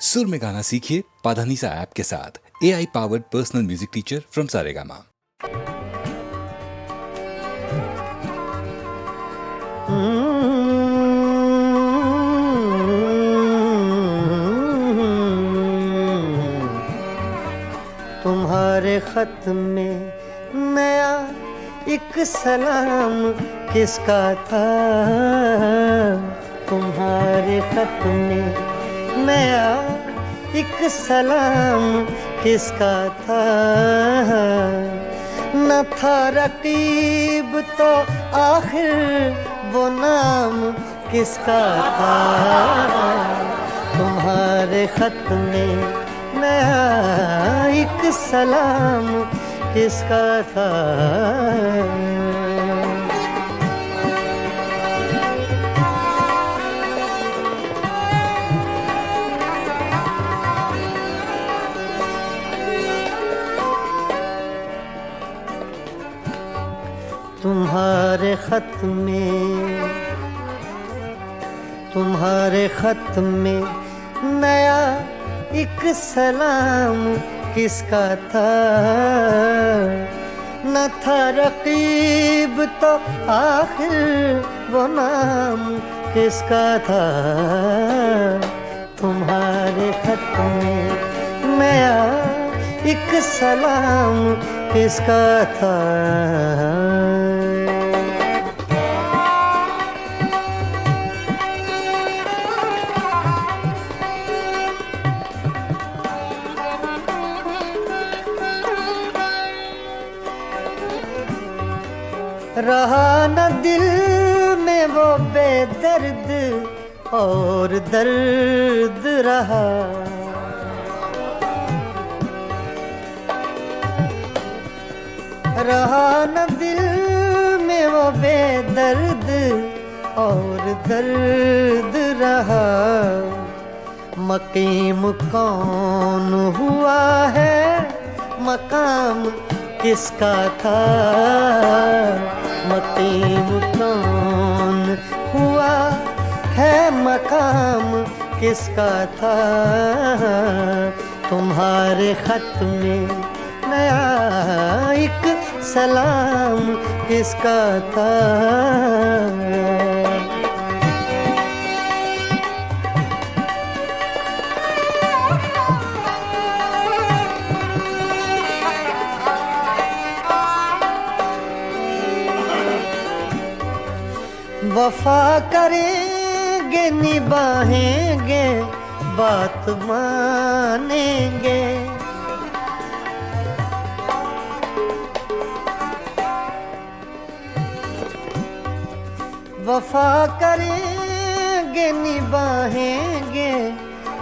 सुर में गाना सीखिए पाधानीसा ऐप के साथ। AI powered personal music teacher from Saregama. तुम्हारे खत में नया एक सलाम किसका था? तुम्हारे खत में नया एक सलाम किसका था? न था रकीब तो आखिर वो नाम किसका था? तुम्हारे खत में नया एक सलाम किसका था? तुम्हारे खत में नया एक सलाम किसका था? न था रकीब तो आखिर वो नाम किसका था? तुम्हारे खत में नया एक सलाम किसका था? रहा न दिल में वो बेदर्द और दर्द रहा। रहा न दिल में वो बेदर्द और दर्द रहा। मकीम कौन हुआ है, मकाम किसका था? मकीम कौन हुआ है, मकाम किसका था? तुम्हारे खत में नया एक सलाम किसका था? वफा करेंगे निभाएंगे बात मानेंगे। वफा करेंगे निभाएंगे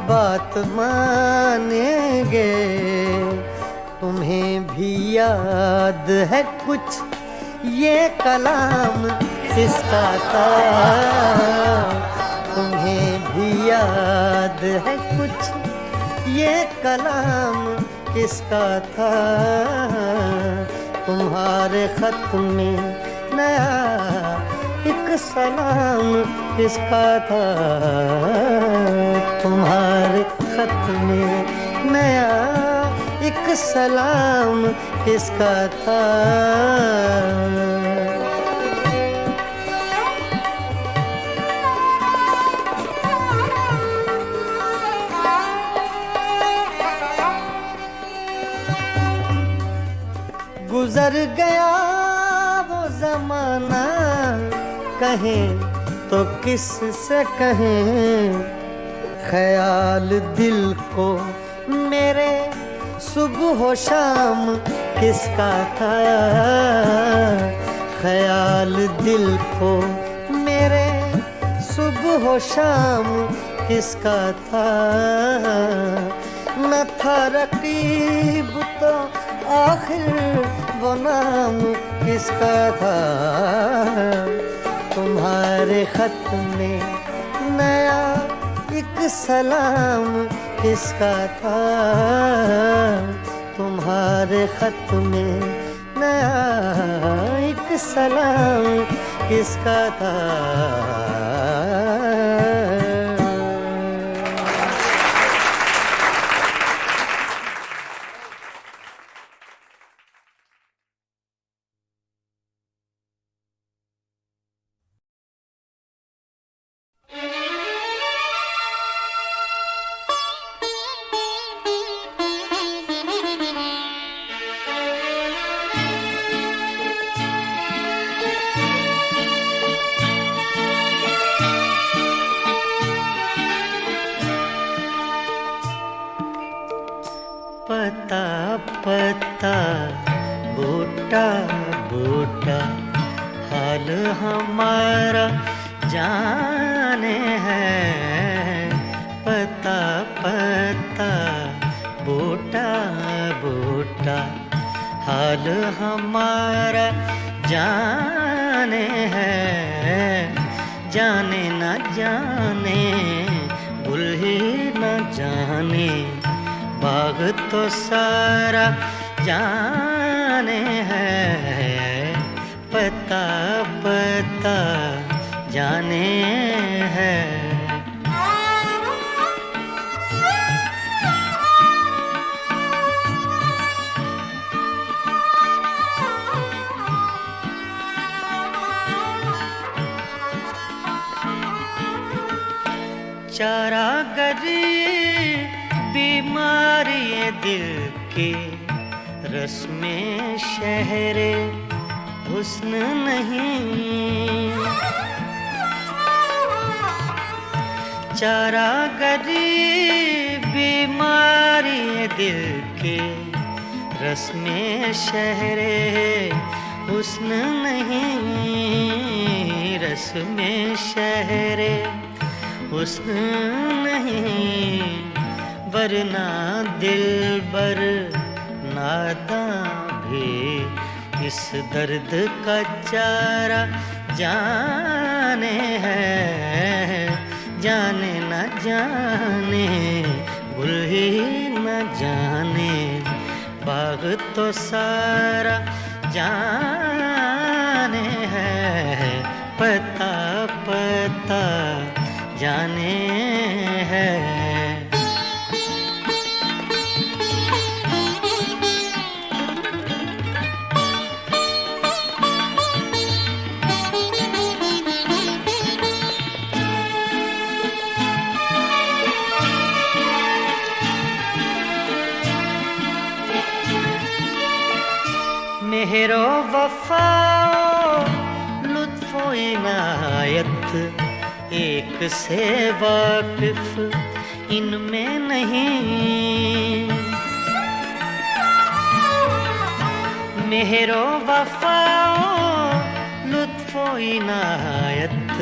बात मानेंगे। तुम्हें भी याद है कुछ ये कलाम किसका था? तुम्हें भी याद है कुछ ये कलाम किसका था? तुम्हारे खत में नया एक सलाम किसका था? तुम्हारे खत में नया एक सलाम किसका था? गुजर गया वो जमाना, कहें तो किस से कहें। ख्याल दिल को मेरे सुबह शाम किसका था? ख्याल दिल को मेरे सुबह शाम किसका था? न था रकीब तो आखिर वो नाम किसका था? तुम्हारे खत में नया एक सलाम किसका था? तुम्हारे खत में नया एक सलाम किसका था? पता पता बूटा बूटा हाल हमारा जाने है। पता पता बूटा बूटा हाल हमारा जाने है। जाने न जाने गुल ही न जाने बाग तो सारा जाने है। पता पता जाने है। चारागरी बीमारी दिल की रस में शहरे हुस्न नहीं। चारागरी बीमारी दिल की रस में शहरे हुस्न नहीं। रस में शहरे हुस्न नहीं वरना दिलबर नादां भी इस दर्द का चारा जाने है। जाने न जाने गुल ही न जाने बाग तो सारा जाने है। पता पता जाने है। मेहरो वफाओ लुत्फो इनायत एक से वाकिफ इनमें नहीं। मेहरो वफाओ लुत्फो इनायत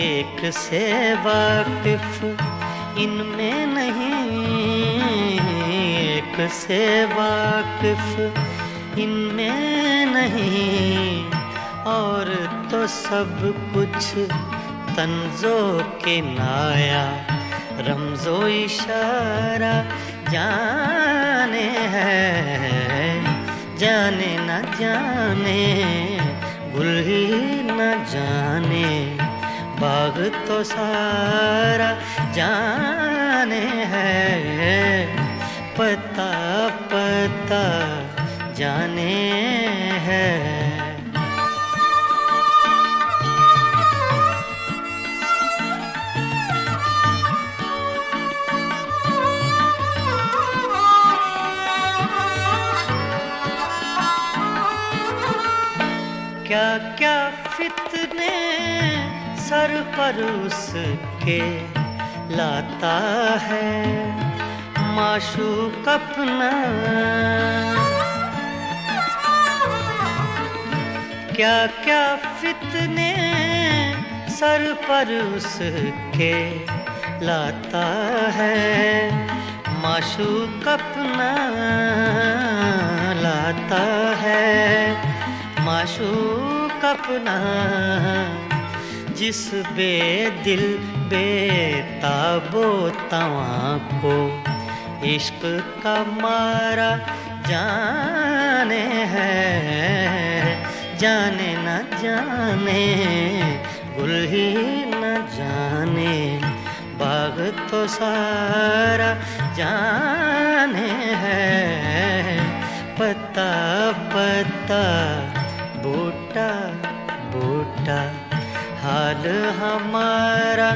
एक से वाकिफ इनमें नहीं। एक से वाकिफ इनमें नहीं और तो सब कुछ तंजो के नाया रमजो इशारा जाने है। जाने न जाने गुल ही न जाने बाग तो सारा जाने है। पता पता जाने है। क्या क्या फितने सर पर उसके लाता है माशूक अपना। क्या क्या फितने सर पर उसके लाता है माशूक अपना। लाता है माशूक अपना। जिस बेदिल बेताबो तवां को इश्क का मारा जाने है। जाने न जाने गुल ही न जाने बाग तो सारा जाने है। पता पता बूटा बूटा हाल हमारा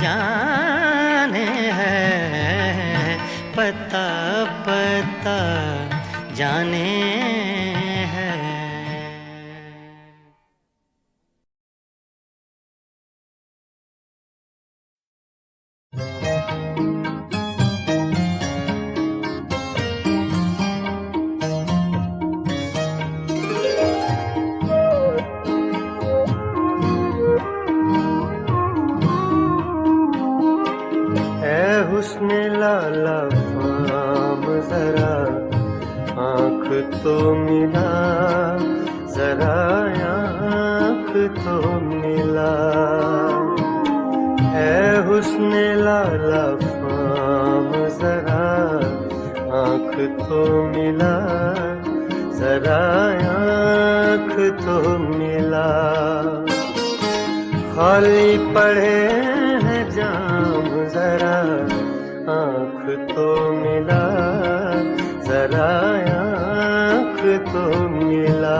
जाने है। पता पता जाने है। लाला फाम जरा आँख तो मिला, जरा आँख तो मिला। ऐ हुस्ने लाला फाम जरा आँख तो मिला, जरा आँख तो मिला। खाली पड़े हैं जाम जरा आँख तो मिला, जरा आँख तो मिला।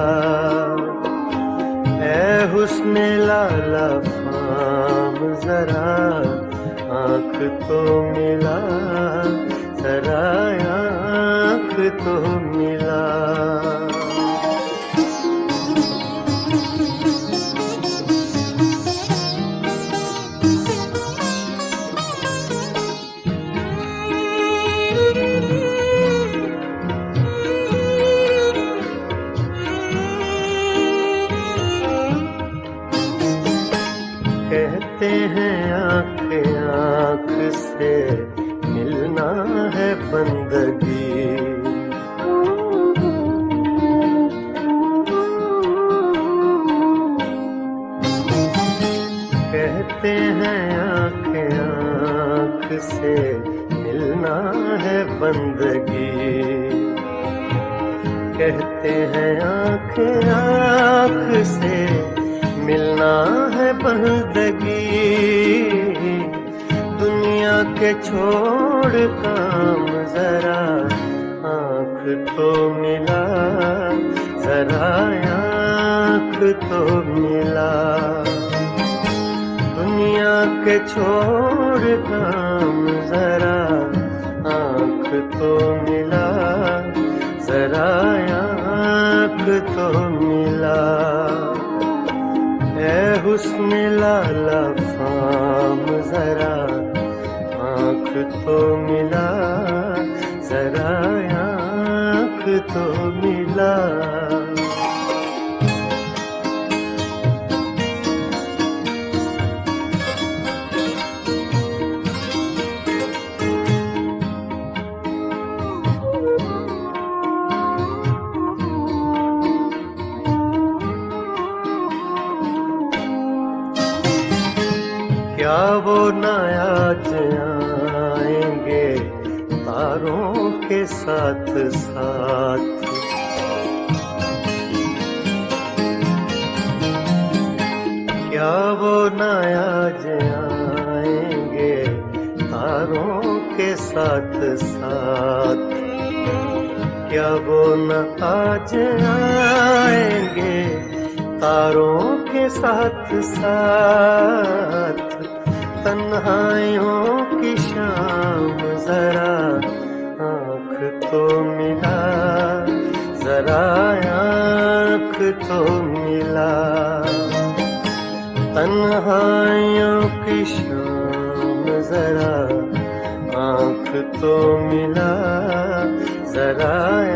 ऐ हुस्ने लाला फाम जरा आँख तो मिला, जरा आँख तो मिला। कहते हैं आँख आँख से मिलना है बंदगी, कहते हैं आँख आँख से मिलना है बंदगी, कहते हैं आँख आँख से मिलना है बंदगी। दुनिया के छोड़ काम जरा आँख तो मिला, जरा आँख तो मिला। दुनिया के छोड़ काम जरा आँख तो मिला, जरा आँख तो मिला। ऐ हुस्ने लाला फाम जरा आँख तो मिला, जरा आँख तो मिला। क्या वो न आज आएंगे तारों के साथ साथ, क्या वो न आज आएंगे तारों के साथ साथ, क्या वो न आज आएंगे तारों के साथ साथ। तन्हाइयों की शाम जरा आँख तो मिला, जरा आँख तो मिला। तन्हाइयों की शाम जरा आँख तो मिला, जरा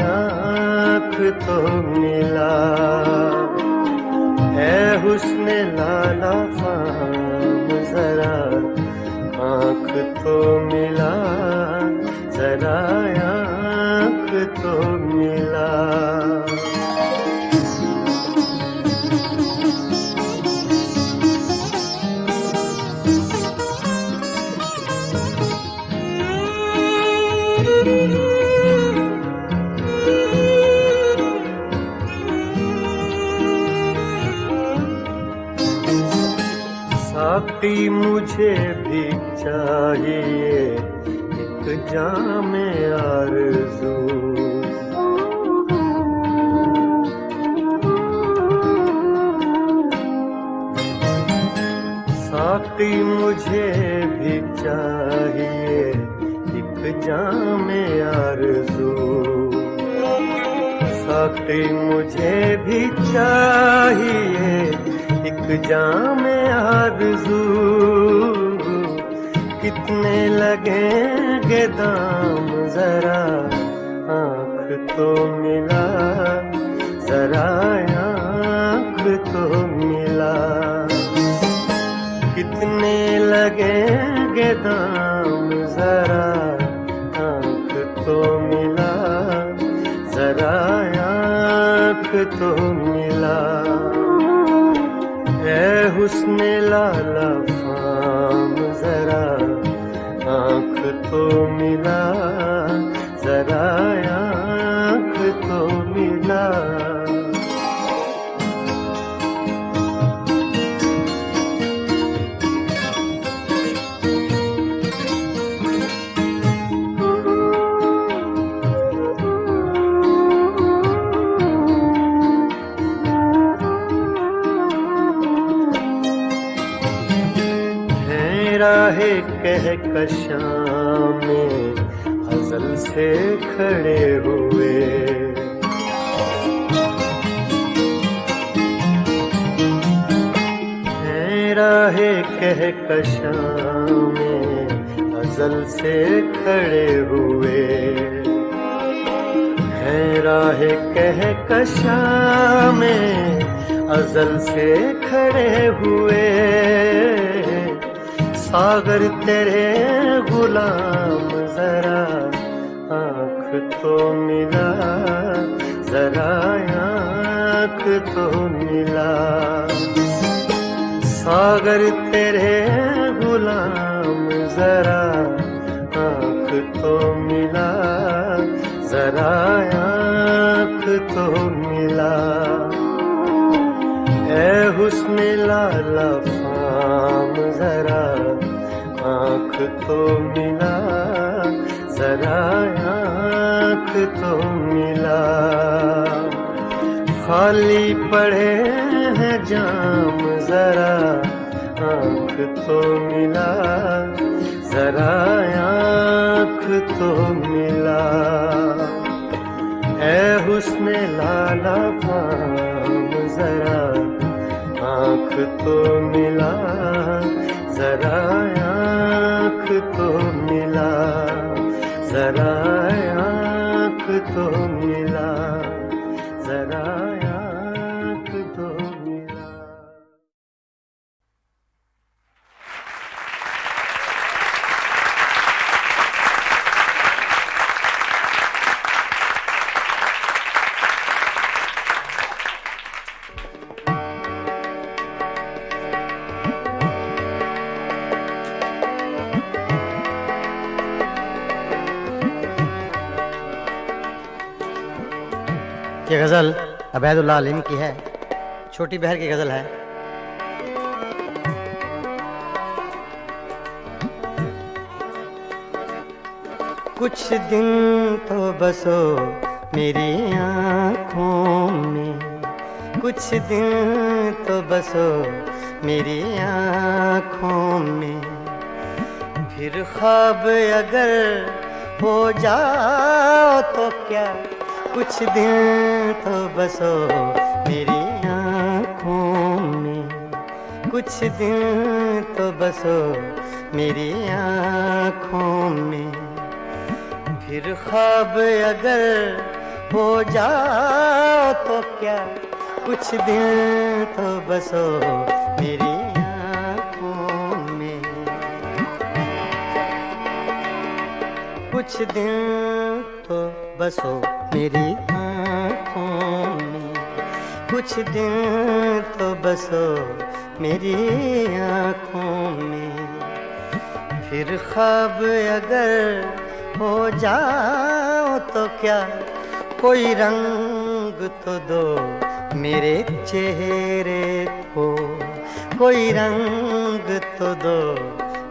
आँख तो मिला। ऐ हुस्ने लाला फाम जरा आँख तो मिला, जरा आँख तो मिला। साकी मुझे भी चाहिए एक जाम आरज़ू, साकी मुझे भी चाहिए एक जाम आरज़ू, साकी मुझे भी चाहिए एक जाम आरज़ू। कितने लगेंगे दाम जरा आँख तो मिला, जरा आँख तो मिला। कितने लगेंगे दाम जरा तो मिला, ऐ हुस्न लाला फाम जरा आँख तो मिला, जरा आँख तो मिला। राहे कहकशां में अज़ल से खड़े हुए, हैं राहे कहकशां में अज़ल से खड़े हुए, हैं राहे कहकशां में अज़ल से खड़े हुए। सागर तेरे गुलाम जरा आँख तो मिला, जरा आँख तो मिला। सागर तेरे गुलाम जरा आँख तो मिला, जरा आँख तो मिला। ऐ हुस्न लाला फाम जरा आँख तो मिला, जरा आँख तो मिला। खाली पड़े हैं जाम जरा आँख तो मिला, जरा आँख तो मिला। ऐ हुस्न लाला फाम जरा आँख तो मिला, जरा आँख तो मिला, जरा आँख तो मिला, जरा आँख तो मिला। ये गज़ल अबैदुल्लाह अलीम की है, छोटी बहर की गज़ल है। कुछ दिन तो बसो मेरी आँखों में, कुछ दिन तो बसो मेरी आँखों में, फिर ख्वाब अगर हो जाओ तो क्या, कुछ दिन तो बसो मेरी आँखों में, कुछ दिन तो बसो मेरी आँखों में, फिर ख्वाब अगर हो जाओ तो क्या, कुछ दिन तो बसो मेरी आँखों में। कुछ दिन तो बसो मेरी आँखों में, कुछ दिन तो बसो मेरी आँखों में, फिर ख्वाब अगर हो जाओ तो क्या, कोई रंग तो दो मेरे चेहरे को, कोई रंग तो दो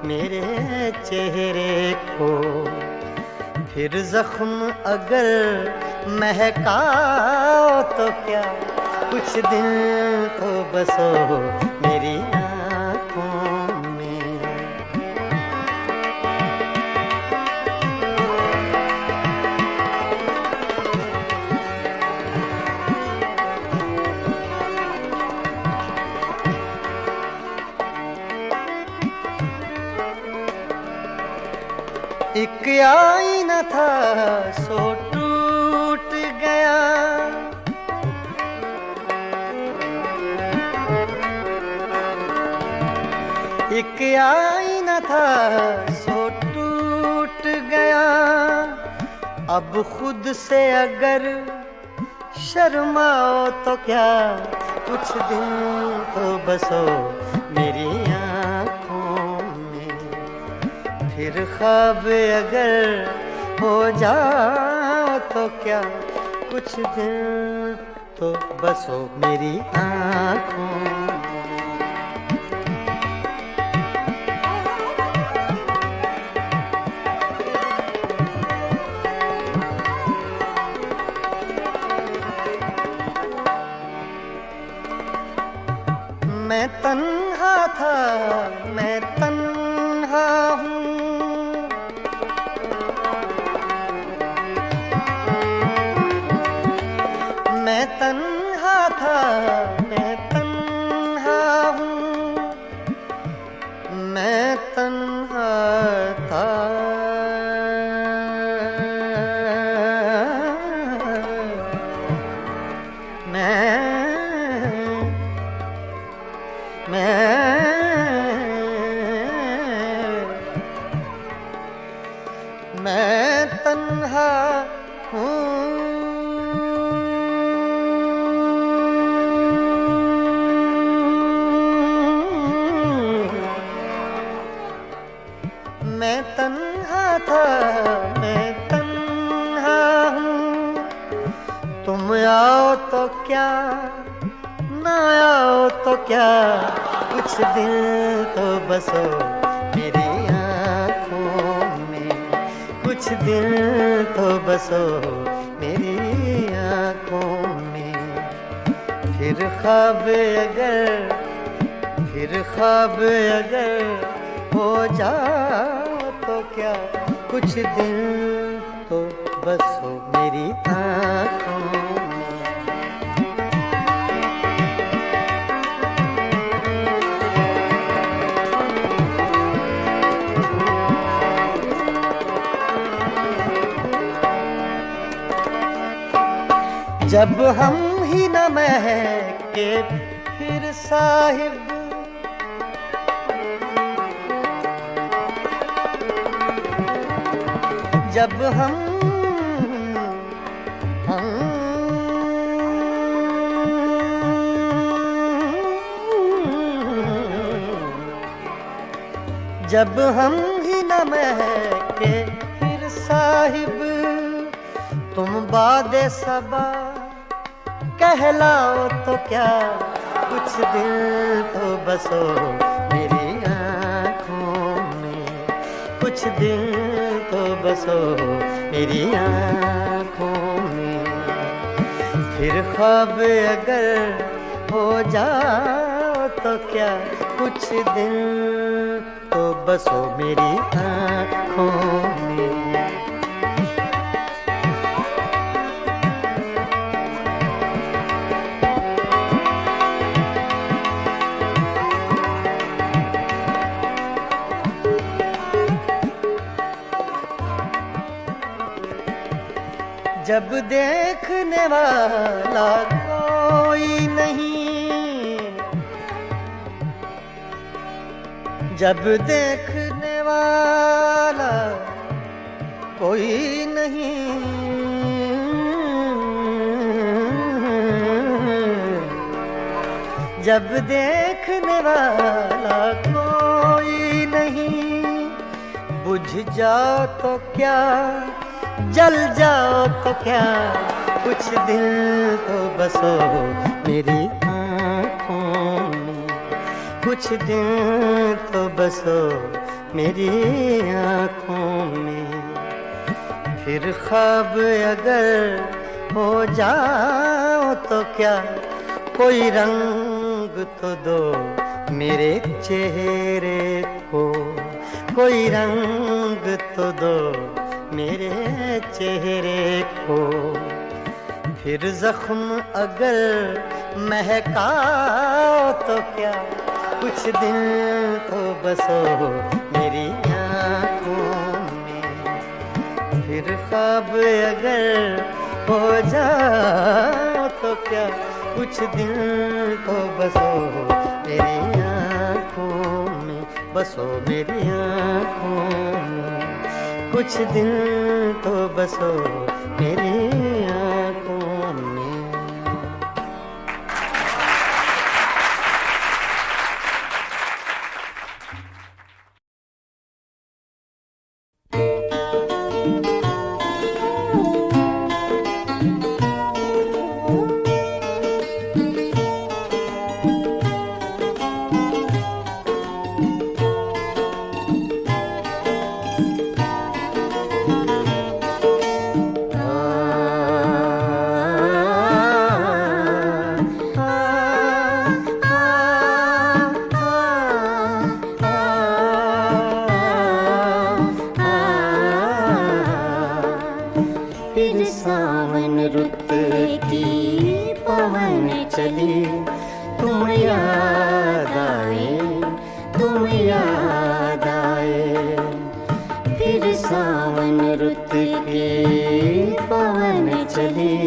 मेरे चेहरे को, फिर जख्म अगर महकाओ तो क्या, कुछ दिन तो बसो मेरी आँखों में। एक आईना था सो टूट गया, एक आईना था सो टूट गया, अब खुद से अगर शर्माओ तो क्या, कुछ दिन तो बसो मेरी आँखों में। फिर ख्वाब अगर हो जाओ तो क्या, कुछ दिन तो बसो मेरी आँखों में। मैं तन्हा था, मैं तन्हा हूँ, मैं तन्हा था, मैं तन्हा हूँ, मैं तन्हा था। मैं तन्हा हूँ। मैं तन्हा था, मैं तन्हा हूँ, तुम आओ तो क्या, ना आओ तो क्या, कुछ दिल तो बसो मेरी आँखों में। कुछ दिल तो बसो मेरी आँखों में। फिर ख्वाब अगर हो जाओ तो क्या, कुछ दिल तो बसो मेरी आँखों में। जब हम ही न महके फिर साहिब, जब जब हम ही न महके फिर साहिब, तुम बादे सबा कहलाओ तो क्या, कुछ दिल तो बसो मेरी आँखों में। कुछ दिल तो बसो मेरी आँखों में। फिर ख्वाब अगर हो जाओ तो क्या, कुछ दिल तो बसो मेरी आँखों में। जब देखने वाला कोई नहीं, जब देखने वाला कोई नहीं, जब देखने वाला कोई नहीं, बुझ जाओ तो क्या, जल जाओ तो क्या, कुछ दिल तो बसो मेरी आँखों में। कुछ दिल तो बसो मेरी आँखों में। फिर ख्वाब अगर हो जाओ तो क्या, कोई रंग तो दो मेरे चेहरे को। कोई रंग तो दो मेरे चेहरे को। फिर जख्म अगर महकाओ तो क्या, कुछ दिन तो बसो मेरी आँखों में। फिर ख्वाब अगर हो जाओ तो क्या, कुछ दिन तो बसो मेरी आँखों में। बसो मेरी आँखों में। कुछ दिन तो बसो मेरी आँखों में। फिर सावन रुत की पवन चली, तुम याद आए, तुम याद आए। फिर सावन रुत की पवन चली,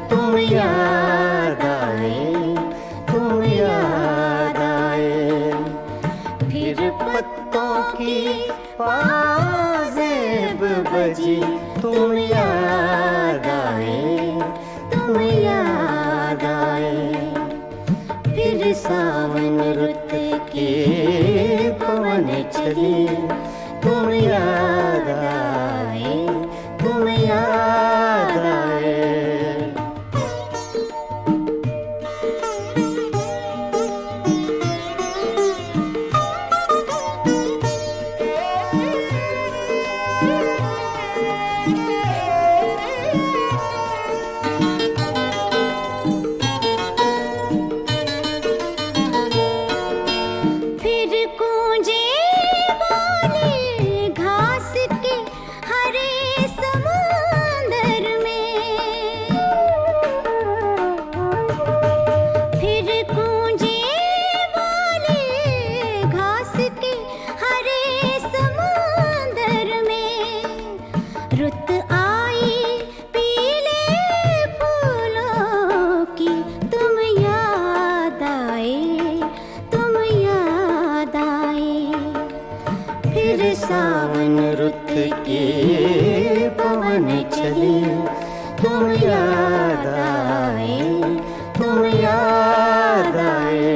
तुम याद आए, तुम याद आए। फिर पत्तों की पाजेब बजी, तुम याद आए, तुम याद आए। फिर सावन रुत के पवन चली, तुम याद आए, तुम याद आए। सावन रुत के पवन चली, तुम याद आए, तुम याद आए।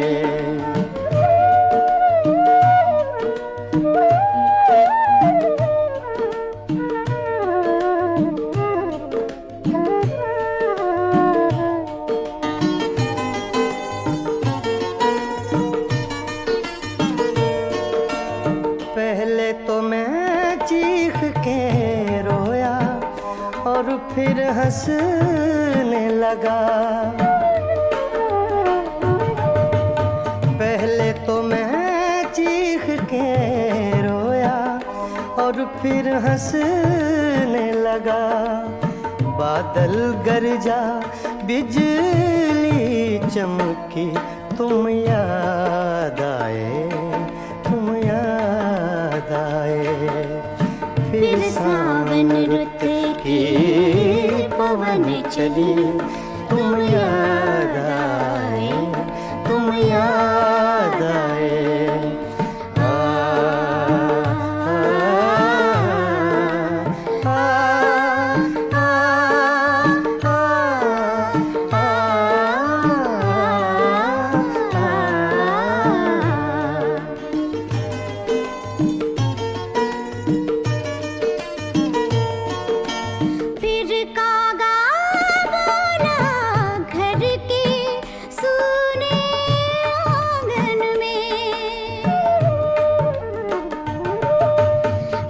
पहले तो मैं चीख के रोया और फिर हंसने लगा। पहले तो मैं चीख के रोया और फिर हंसने लगा। बादल गरजा, बिजली चमकी, तुम याद आए, तुम याद आए। फिर सावन रुत की पवन चली, तुम याद आए, तुम याद आए। आ, आ, आ, आ, आ, आ, फिर कागा बोला घर के सूने आंगन में।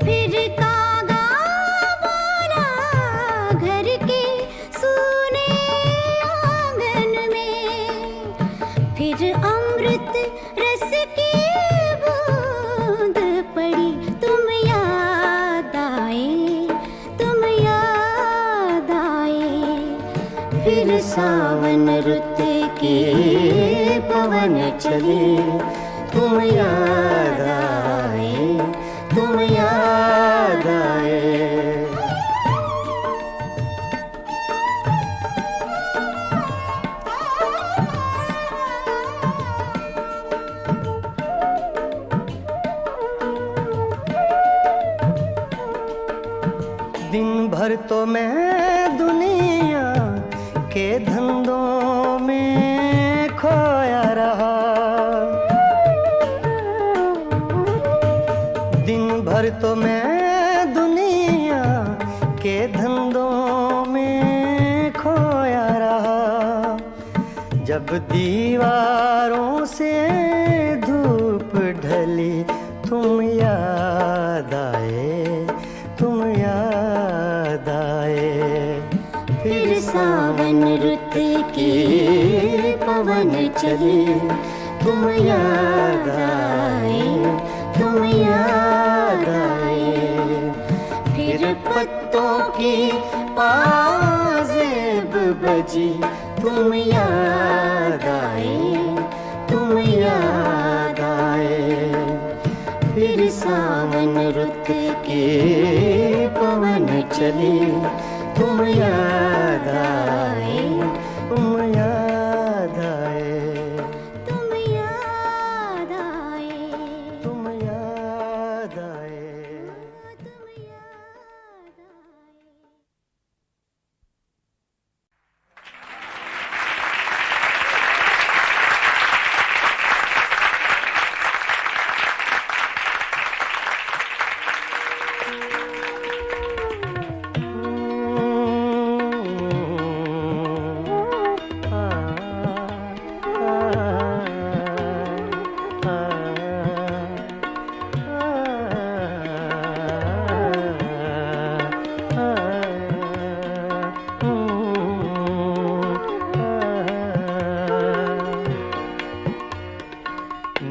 फिर कागा बोला घर के सूने आंगन में। फिर अमृत रस की बूंद पड़ी, तुम याद आए, तुम याद आए। फिर सावन रुत के पवन चले, तुम याद आए, तुम याद आए। दिन भर तो मैं दुनिया के धंधों में खोया रहा। दिन भर तो मैं दुनिया के धंधों में खोया रहा। जब दीवारों से धूप ढली, तुम याद आए, तुम याद आए। फिर सावन रुत के पवन चले, तुम याद आए, तुम याद आए। फिर पत्तों की पाजेब बजी, तुम याद आए, तुम याद आए। फिर सावन रुत के पवन चले, तुम याद आए, तुम याद आए, तुम याद आए, तुम याद आए। तुम याद आए।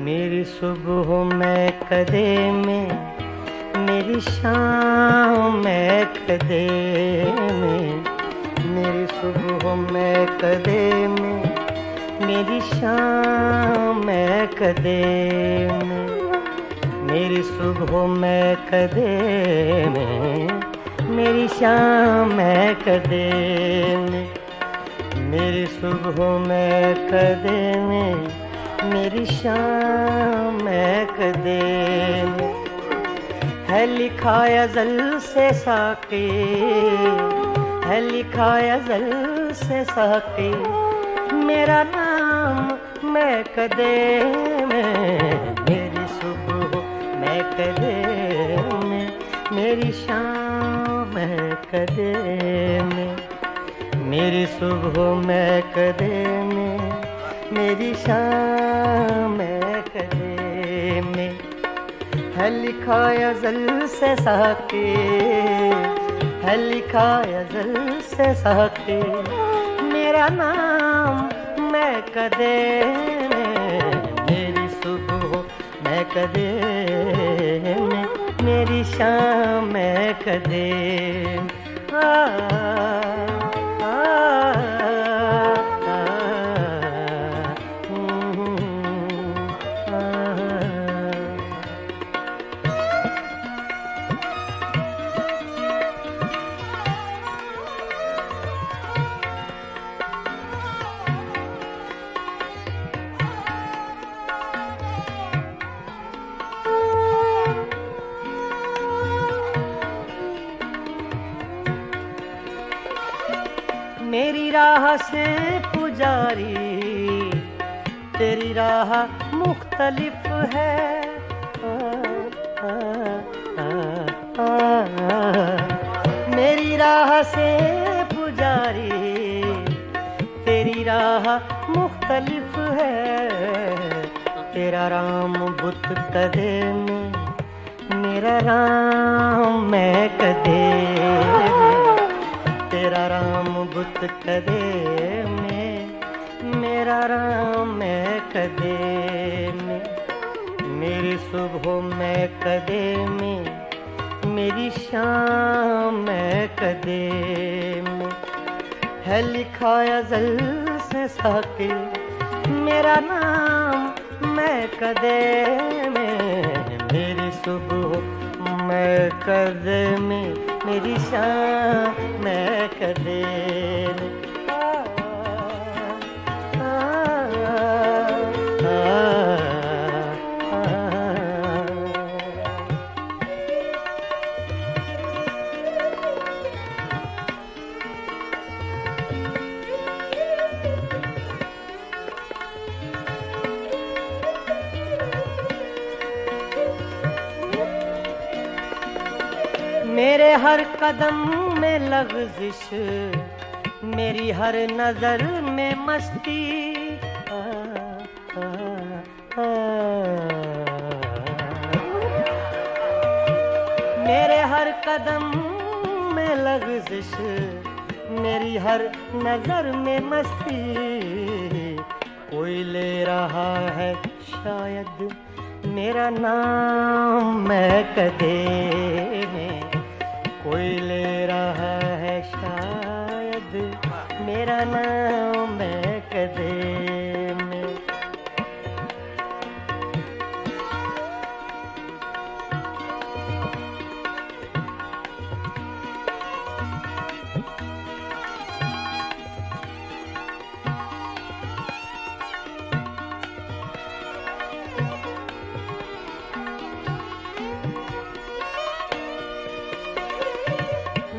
मेरी सुबह में कदे में, मेरी शाम में कदे में, मेरी सुबह में कदे में, मेरी शाम में कदे में, मेरी सुबह में कदे में, मेरी शाम में कदे में, मेरी सुबह में कदे में, मेरी शाम में कदे में। है लिखा अज़ल से साक़ी, है लिखा अज़ल से साक़ी, मेरा नाम मैं कदे में। मेरी सुबह मैं कदे में, मेरी शाम मैं कदे में, मेरी सुबह मैं कदे में, मेरी शाम मैं कदे में। है लिखा अज़ल से साक़ी, है लिखा अज़ल से साक़ी, मेरा नाम मैं कदे में। मेरी सुबह मैं कदे में, मेरी शाम मैं कदे में। मेरी राह से पुजारी, तेरी राह मुख्तलिफ है। मेरी राह से पुजारी, तेरी राह मुख्तलिफ है। तेरा राम बुत कदे में, मेरा राम मैं कदे में। तेरा राम बुत कदे में, मेरा राम मैं कदे में। मेरी सुबह मैं कदे में, मेरी शाम मैं कदे में। है लिखा अज़ल से साक़ी, मेरा नाम मैं कदे में। मेरी सुबह मैं कदे में, मेरी शाम मैं कदे में। मेरे हर कदम में लग़ज़िश, मेरी हर नज़र में मस्ती। मेरे हर कदम में लग़ज़िश, मेरी हर नज़र में मस्ती। कोई ले रहा है शायद मेरा नाम मैं कदे में। कोई ले रहा है शायद मेरा नाम मैं कदे में।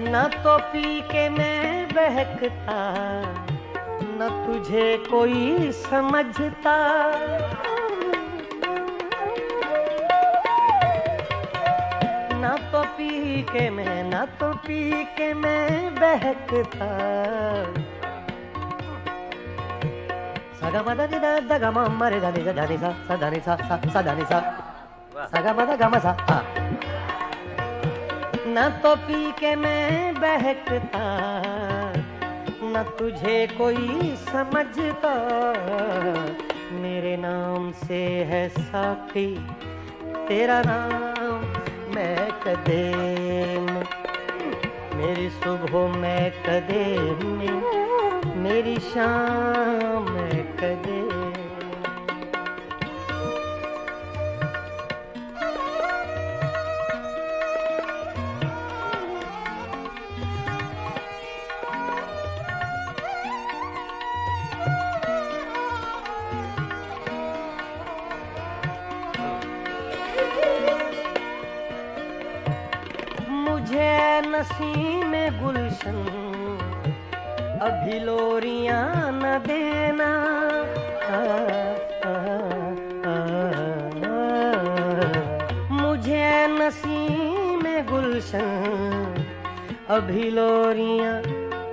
न तो पी के मैं बहकता, न तुझे कोई समझता। न तो पी के मैं, न तो पी के मैं बहकता। सगा मदा नि दा दा गा मा मा रे धा नि सा धा नि सा सा धा नि सा सा धा नि सा सगा मदा गा मा सा। न तो पी के मैं बहकता, न तुझे कोई समझता। मेरे नाम से है साकी तेरा नाम मैं कदेम। मेरी सुबह मैं कदेम, मेरी शाम मैं कदेम। मुझे नसीम गुलशन अभी लोरियां न देना। मुझे नसीम गुलशन अभी लोरियां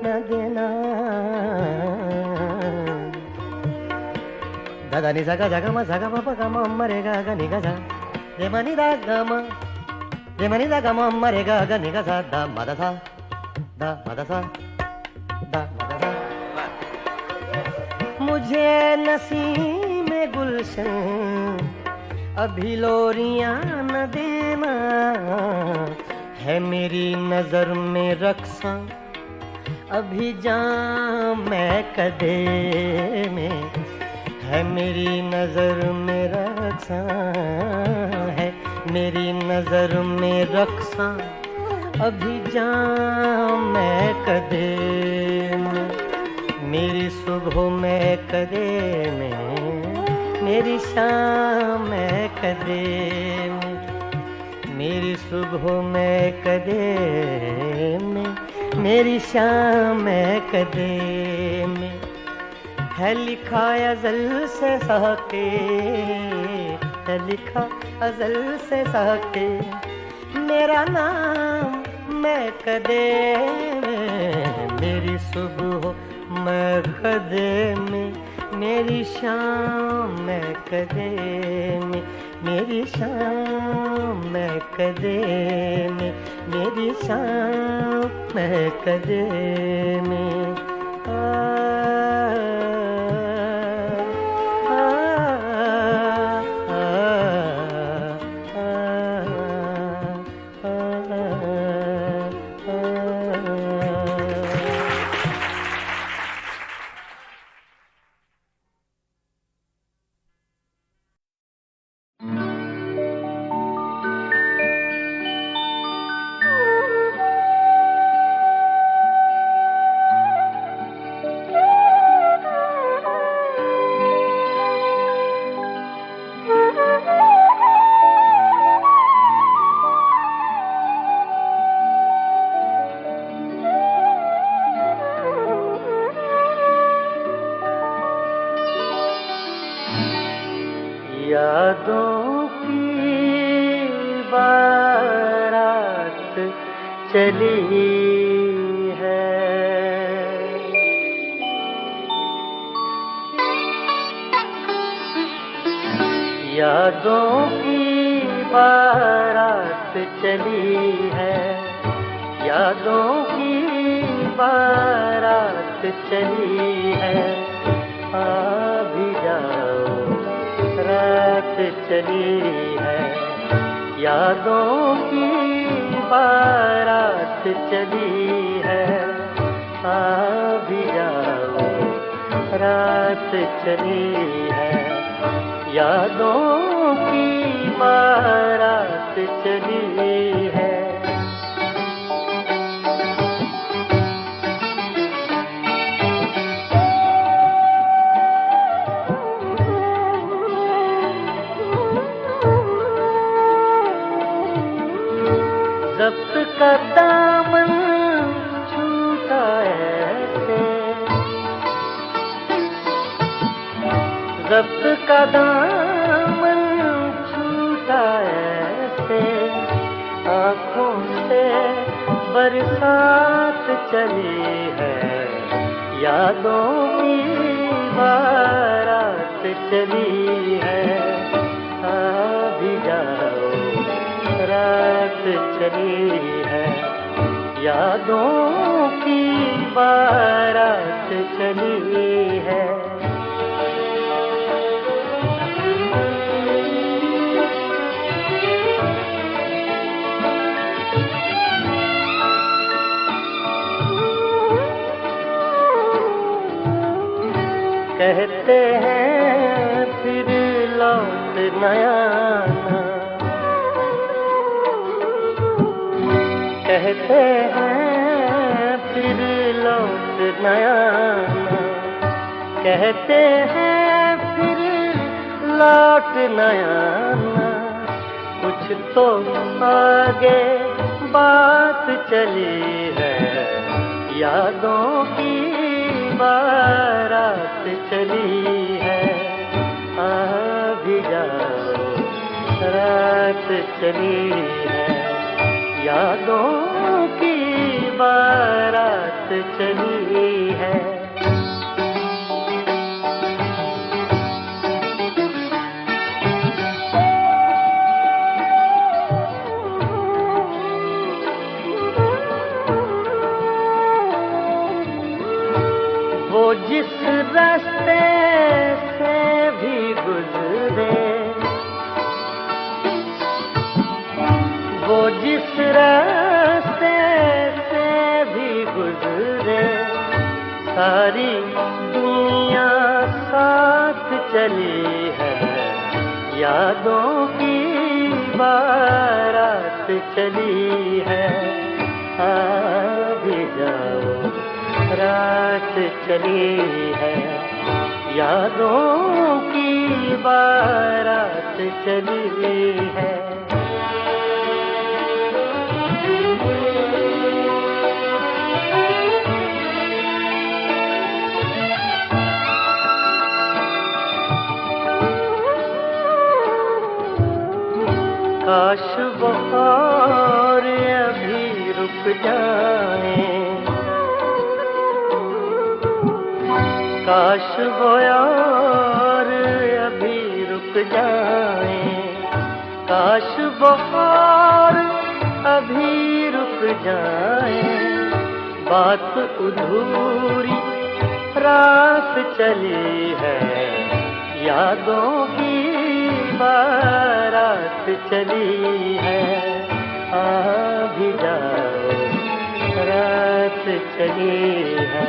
न देना। दादा नि सा गा जा गा मा सा गा मा पा गा मा मा रे गा गा नि गा जा रे मा नि दा गा मा रे मा नि दा गा मा मा रे गा गा नि गा सा दा मा दा सा दा मा दा सा दा मा दा सा। मुझे नसीम गुलशन अभी लोरियां न देना। है मेरी नजर में रक्सा अभी जाम मैं कदे में। है मेरी नजर में रक्सा, है मेरी नजर में रक्सा अभी जाम मैं कदे में। मेरी सुबह मैं कदे में, मेरी शाम मैं कदे में। मेरी सुबह मैं कदे में, मेरी शाम मैं कदे में। है लिखा अज़ल से सहके, है लिखा अज़ल से सहके मेरा नाम मैं कदे में। मेरी सुबह मैं कदे में, मेरी शाम मैं कदे में। मेरी शाम मैं कदे में, मेरी शाम मैं कदे में। यादों की बारात चली है। यादों की बारात चली है। यादों की बारात चली है। आ भी जाओ रात चली है। यादों की बारात चली है, आ भी जाओ रात चली है, यादों की बारात चली है। ज़ब्त का दामन छूटा ऐसे, ज़ब्त का दामन छूटा ऐसे, आँखों से बरसात चली है, यादों की बारात चली है, आ भी जाओ रात चली है, यादों की बारात चली है। कहते हैं फिर लौट न आना, कहते हैं फिर लौट न आना, कहते हैं फिर लौट न आना, कुछ तो आगे बात चली है, यादों की बारात चली है, आ भी जाओ रात चली है, यादों की बारात चली है। वो जिस रास्ते से भी गुजरे, वो जिस रास्ते से भी गुजरे, सारी दुनिया साथ चली है, यादों की बारात चली है, आ भी जाओ रात चली है, यादों की बारात चली है। काश वो और अभी रुक जाएं, काश वो और अभी रुक जाएं, काश वो और अभी रुक जाएं, बात अधूरी रात चली है, यादों की बारात चली है, आ भी जाओ रात चली है,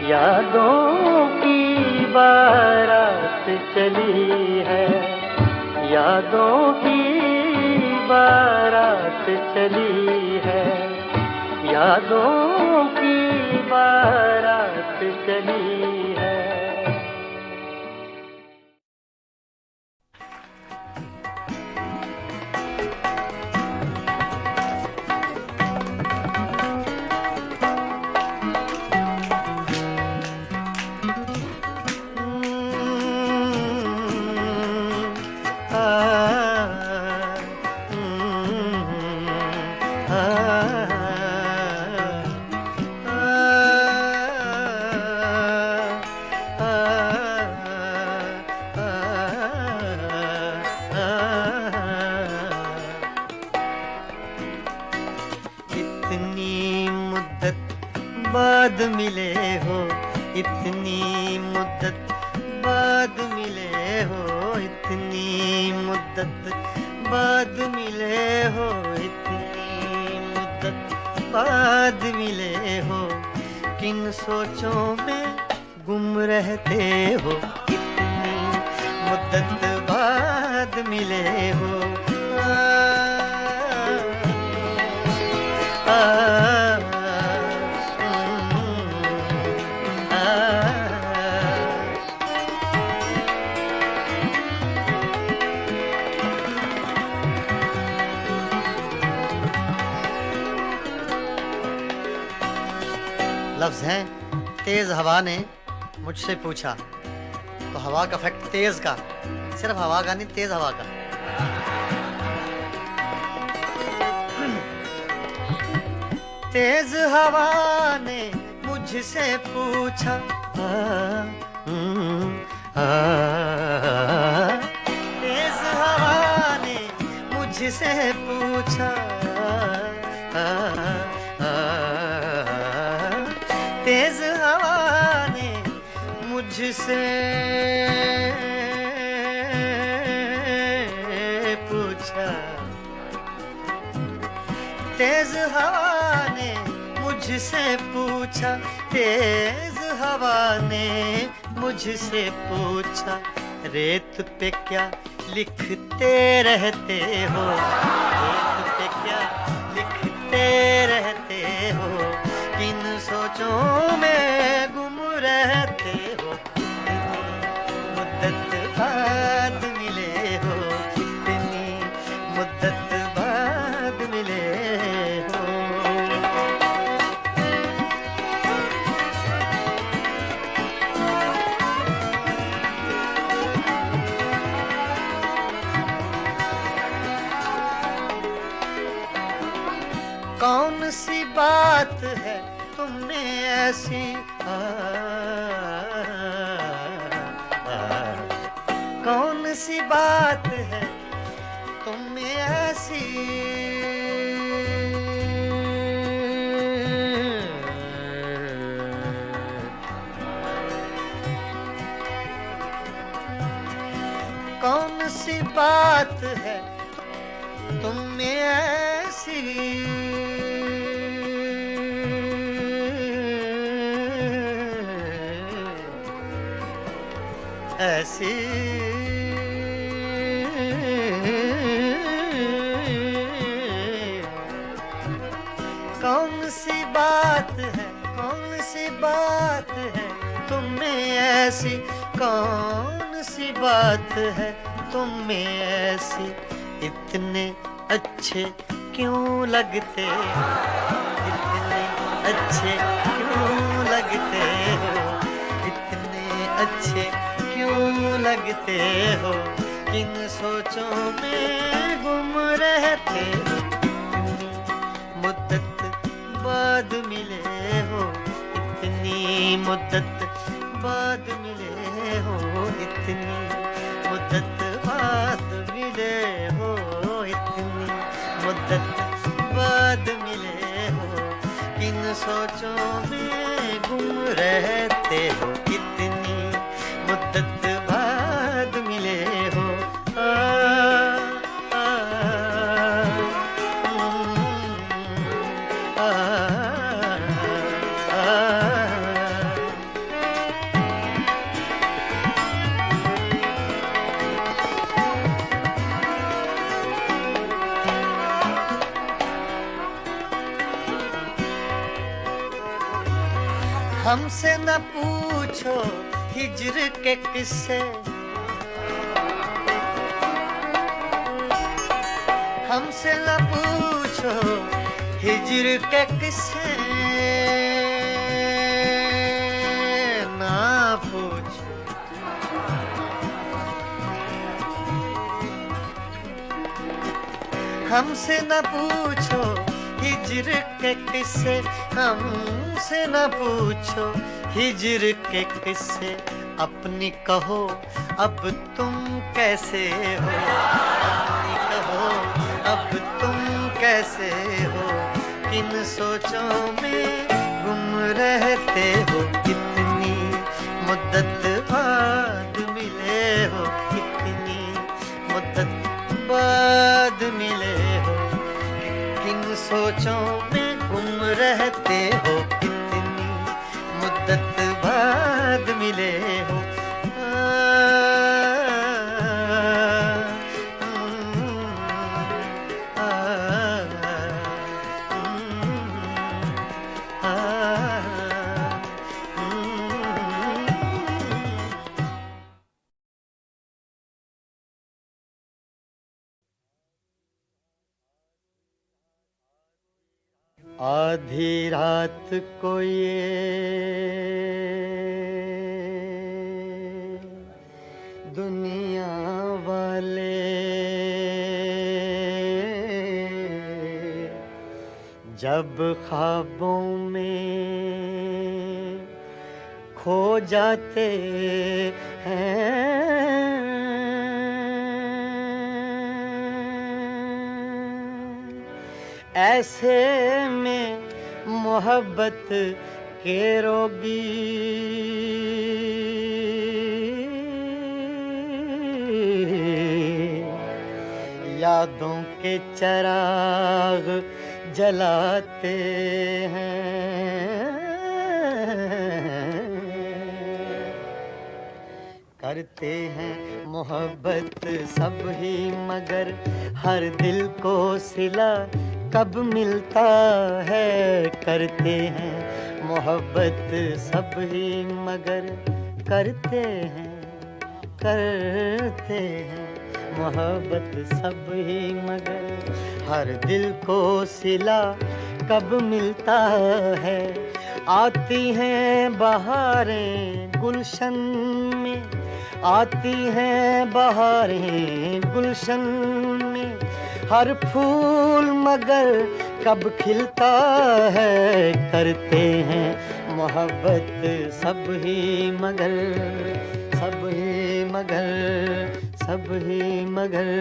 यादों की बारात चली है, यादों की बारात चली है, यादों की बारात चली है। बाद मिले हो, इतनी मुद्दत बाद मिले हो, इतनी मुद्दत बाद मिले हो, इतनी बाद मिले हो, किन सोचों में गुम रहते हो, कितनी मुद्दत बाद मिले हो। आ, आ, आ, लफ्ज हैं तेज हवा ने मुझसे पूछा, तो हवा का फैक्ट तेज का, सिर्फ हवा का नहीं, तेज हवा का। तेज हवा ने मुझसे पूछा, तेज हवा ने मुझसे पूछा, तेज हवा ने मुझसे पूछा, तेज हवा ने मुझसे पूछा, तेज हवा ने मुझसे पूछा, रेत पे क्या लिखते रहते हो, रेत पे क्या लिखते रहते हो, किन सोचों में गुम रहते हो, मुद्दत बाद मिले हो, कितनी मुद्दत बाद मिले हो। कौन सी बात है तुमने ऐसी, कौन सी बात है तुमने ऐसी, कौन सी बात है तुमने ऐसी, ऐसी कौन सी बात है, कौन सी बात है तुमने ऐसी, कौन सी बात है तुमने ऐसी, इतने अच्छे क्यों लगते हो, इतने अच्छे क्यों लगते हो, इतने अच्छे क्यों लगते हो, किन सोचों में गुम रहते हो, मुद्दत बाद मिले हो, इतनी मुद्दत बाद मिले हो, इतनी मुद्दत बाद मिले हो, इतनी मुद्दत बाद मिले हो, किन सोचों में गुम रहते हो, कितनी मुद्दत बाद मिले हो। आ, आ, आ, आ, हमसे न पूछो हिज्र के किस्से, हमसे न पूछो हिज्र के किस्से, ना पूछो, हमसे न पूछो हिज्र के किस्से, हमसे न पूछो हिज्र के किस्से, अपनी कहो अब तुम कैसे हो, अपनी कहो अब तुम कैसे हो, किन सोचों में गुम रहते हो, कितनी मुद्दत बाद मिले हो, कितनी मुद्दत बाद मिले हो, किन सोचों में गुम मुद्दत बाद मिले हो। आधी रात को ये दुनिया वाले जब ख्वाबों में खो जाते हैं, ऐसे में मोहब्बत के रोगी यादों के चिराग जलाते हैं, करते हैं मोहब्बत सब ही मगर हर दिल को सिला कब मिलता है। करते हैं मोहब्बत सब ही मगर करते हैं मोहब्बत सब ही मगर हर दिल को सिला कब मिलता है। आती हैं बहारें गुलशन में, आती हैं बहारें गुलशन में, हर फूल मगर कब खिलता है। करते हैं मोहब्बत सब ही मगर सब ही मगर सब ही मगर।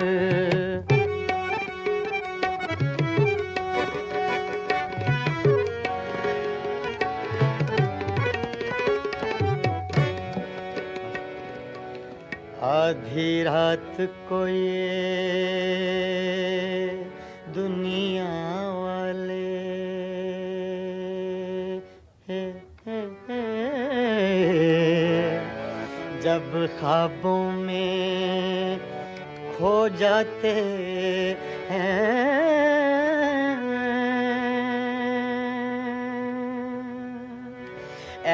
आधी रात को ये दुनिया वाले जब ख्वाबों में खो जाते हैं,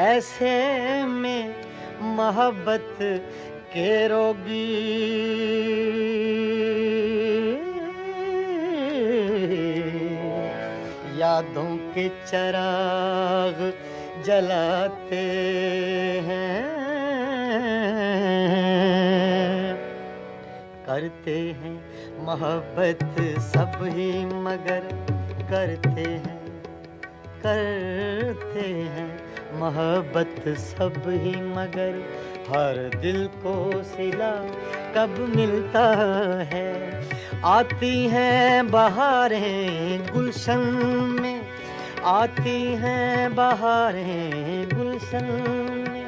ऐसे में मोहब्बत के रोगी यादों के चिराग जलाते हैं, करते हैं मोहब्बत सब ही मगर करते हैं मोहब्बत सब ही मगर हर दिल को सिला कब मिलता है। आती हैं बहारें गुलशन में, आती हैं बहारें गुलशन में,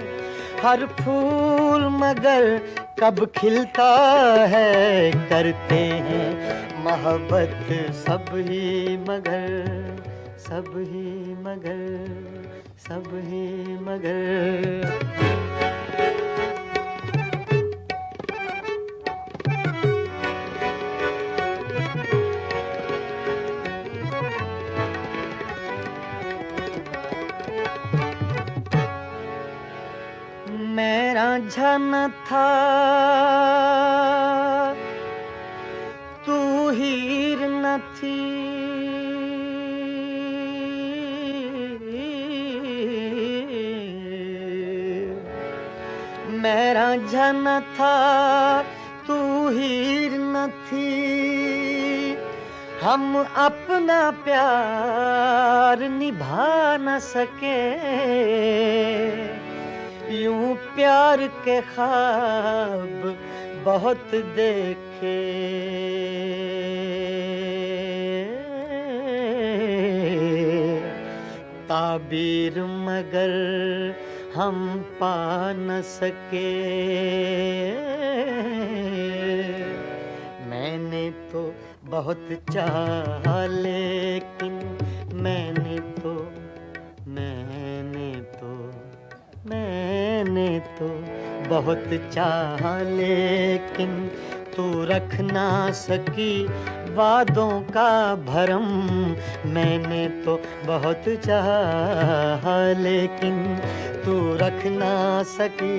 हर फूल मगर कब खिलता है। करते हैं मोहब्बत सब ही मगर सब ही मगर सब ही मगर। मेरा जन था तू हीर न थी, मेरा जन था तू हीर न थी, हम अपना प्यार निभा न सके, यूं प्यार के ख्वाब बहुत देखे, ताबीर मगर हम पा न सके। मैंने तो बहुत चाहा लेकिन मैंने तो मैंने तो बहुत चाहा लेकिन तू रख ना सकी वादों का भरम। मैंने तो बहुत चाहा लेकिन तू रख ना सकी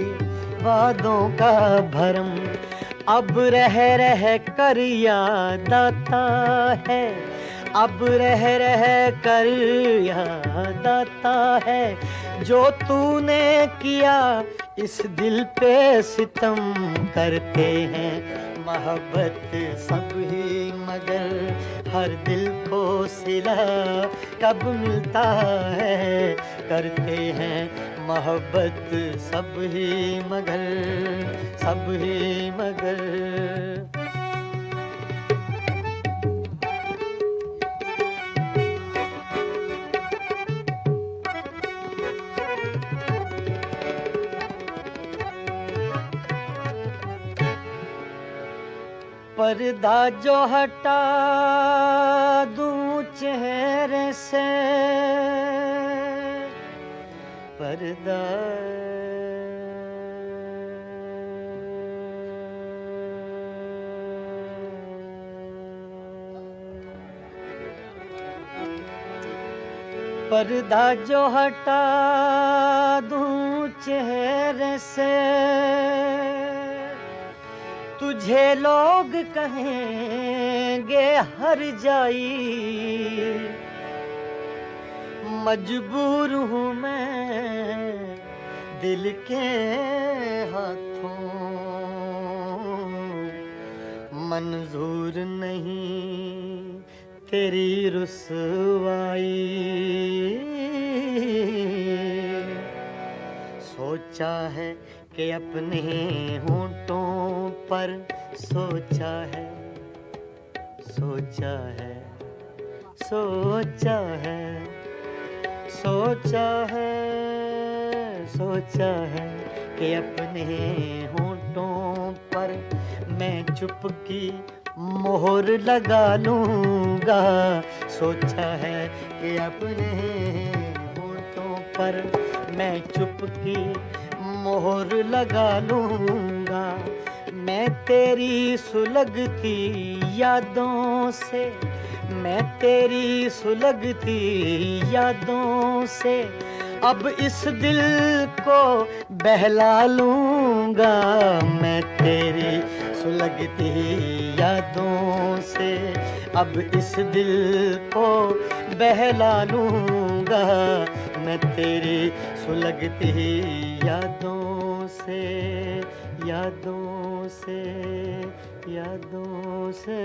वादों का भरम। अब रह कर याद आता है, अब रह कर याद आता है जो तूने किया इस दिल पे सितम। करते हैं मोहब्बत सब ही मगर हर दिल को सिला कब मिलता है। करते हैं मोहब्बत सब ही मगर, सब ही मगर। पर्दा जो हटा दूं चेहरे से, पर्दा पर्दा जो हटा दूं चेहरे से, तुझे लोग कहेंगे हर जाई। मजबूर हूँ मैं दिल के हाथों, मंजूर नहीं तेरी रुसवाई। सोचा है कि अपने होंठों पर सोचा है, सोचा है, सोचा है, सोचा है, सोचा है कि अपने होंठों पर मैं चुपकी मोहर लगा लूँगा। सोचा है कि अपने होंठों पर मैं चुपकी मोहर लगा लूँगा। मैं तेरी सुलगती यादों से, मैं तेरी सुलगती यादों से अब इस दिल को बहला लूँगा। मैं तेरी सुलगती यादों से अब इस दिल को बहला लूँगा। मैं तेरी सुलगती यादों से, यादों से, यादों से।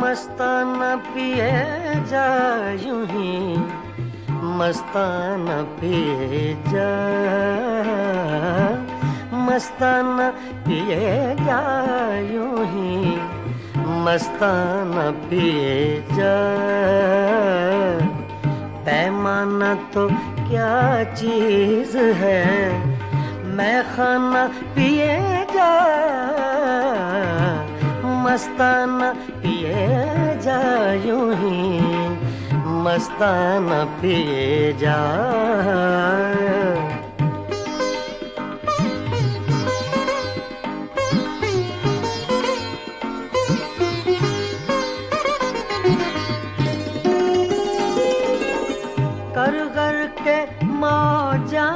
मस्ताना पिए जा यूं ही, मस्ताना पिए जा, मस्ताना पिए जा यूं ही, मस्ताना पिए जा। पैमाना तो क्या चीज़ है, मैं खाना पिए जा, मस्ताना पिए जा यूं ही, मस्ताना पिए जा। कर कर के मौजा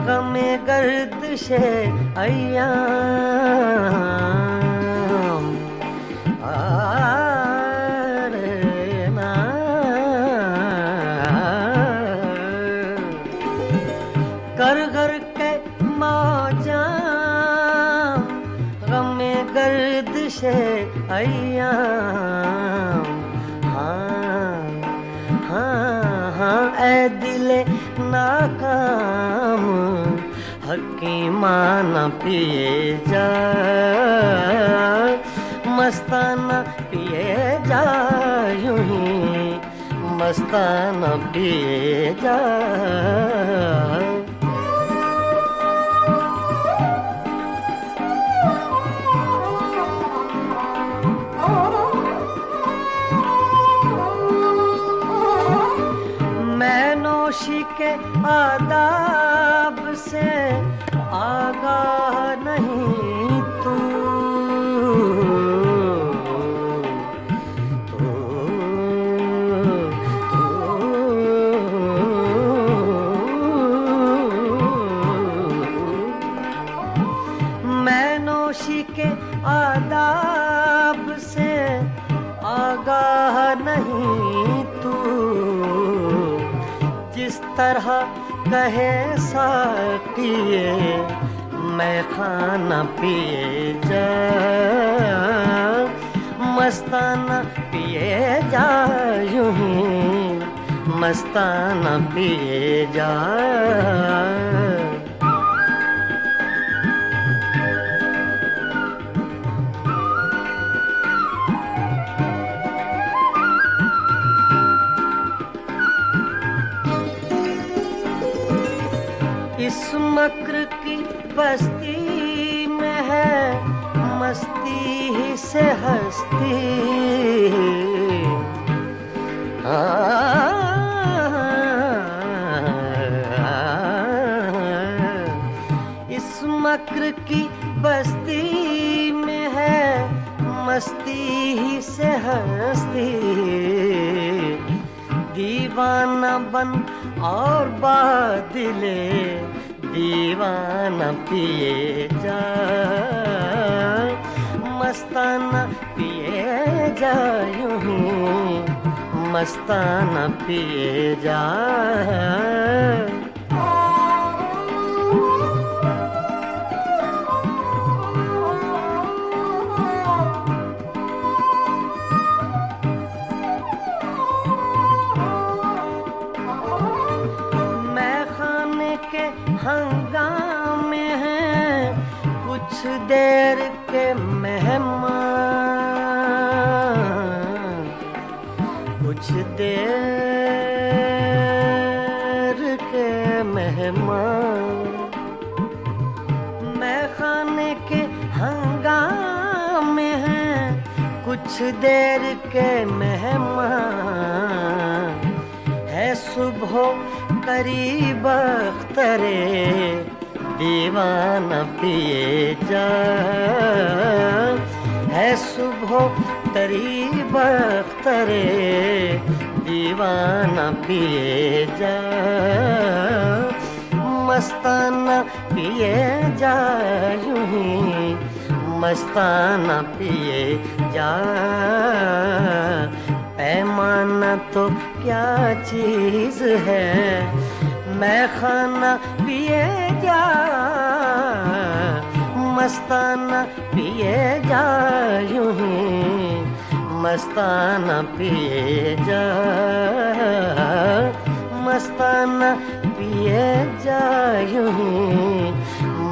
गमे गर्दिशे अय्याम, कर कर के मौजा गमे गर्दिशे अय्याम। हाँ हाँ हाँ ऐ दिले नाकाम हकीमाना पिए जा, मस्ताना पिए जा यूं ही, मस्ताना पिए जा। मैं नौशी के आदाब से आगाह नहीं तू, मैं नौशी के आदाब से आगाह नहीं तू, जिस तरह कहे साकिए मैं खाना पिए जा, मस्ताना पिए जा, यूं ही मस्ताना पिए जा। इस मक्र की बस्ती में है मस्ती ही से हस्ती, इस मक्र की बस्ती में है मस्ती ही से हस्ती, दीवाना बन और बादले दीवाना पिए जा, मस्ताना पिए जा, यूं ही मस्ताना पिए जा। हंगामे हैं कुछ देर के मेहमान, कुछ देर के मेहमान, मैं खाने के हंगामे हैं कुछ देर के मेहमान, है सुबह करीब अख्तरे दीवाना पिए जा, है सुबह करीब अख्तरे दीवाना पिए जा, मस्ताना पिए जा, यूं ही मस्ताना पिए जा। पैमाना तो क्या चीज है, मैं खाना पिए जा, मस्ताना पिए जा, यूं ही मस्ताना पिए जा, मस्ताना पिए जा, यूं ही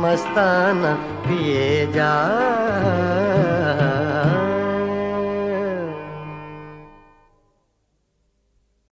मस्ताना पिए जा।